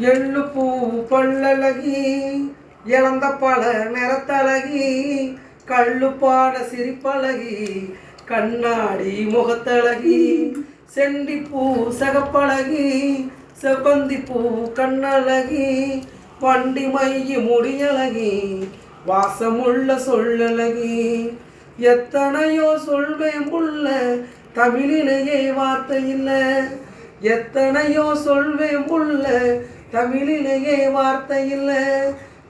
எள்ளு பூ பல்லழகி இழந்த பல நிறத்தழகி கள்ளு பாட சிரிப்பழகி கண்ணாடி முகத்தழகி செண்டி பூ சகப்பழகி செவ்வந்தி பூ கண்ணழகி வண்டி மைய முடியழகி வாசமுள்ள சொல்லழகி எத்தனையோ சொல்வேன் புள்ள தமிழிலேயே வார்த்தை இல்லை எத்தனையோ சொல்வேன் புள்ள தமிழிலேயே வார்த்தை இல்லை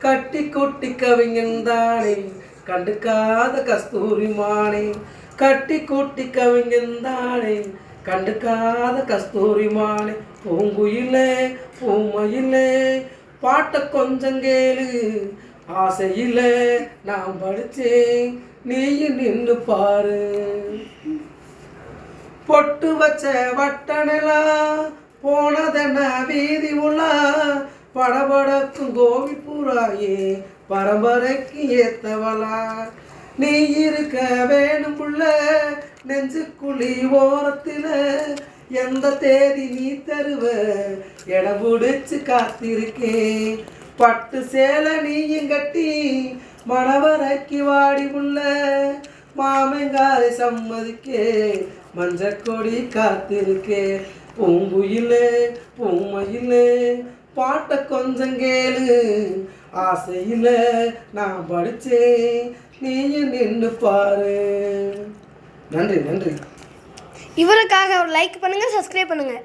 கட்டி கொட்டி கவிஞந்தானே கண்டுக்காத கஸ்தூரி மானே கட்டி கொட்டி கவிஞந்தானே கண்டுக்காத கஸ்தூரி மானே பூங்குயிலே பூமையிலே பாட்ட கொஞ்சம் கேளு ஆசையில நான் படிச்சேன் நீயும் நின்று பாரு பொட்டு வச்ச வட்டனலா போனதென்ன வீதி உலா படபடக்கும் கோவி பூராயே பரம்பரைக்கு ஏத்தவளா நீ இருக்க வேணும் புள்ள நெஞ்சுக்குழி ஓரத்தில் எந்த தேதி நீ தருவ இடம் பிடிச்சு காத்திருக்கேன் பட்டு சேலை நீயும் கட்டி மணவரைக்கு வாடி உள்ள மாமங்காரை சம்மதிக்கே மஞ்சக்கொடி காத்திருக்கே பூங்குயிலே பூமையிலே பாட்ட கொஞ்சம் கேளு ஆசையில நான் படிச்சேன் நீயும் நின்று பாரு. நன்றி நன்றி. இவருக்காக ஒரு லைக் பண்ணுங்க, சப்ஸ்கிரைப் பண்ணுங்க.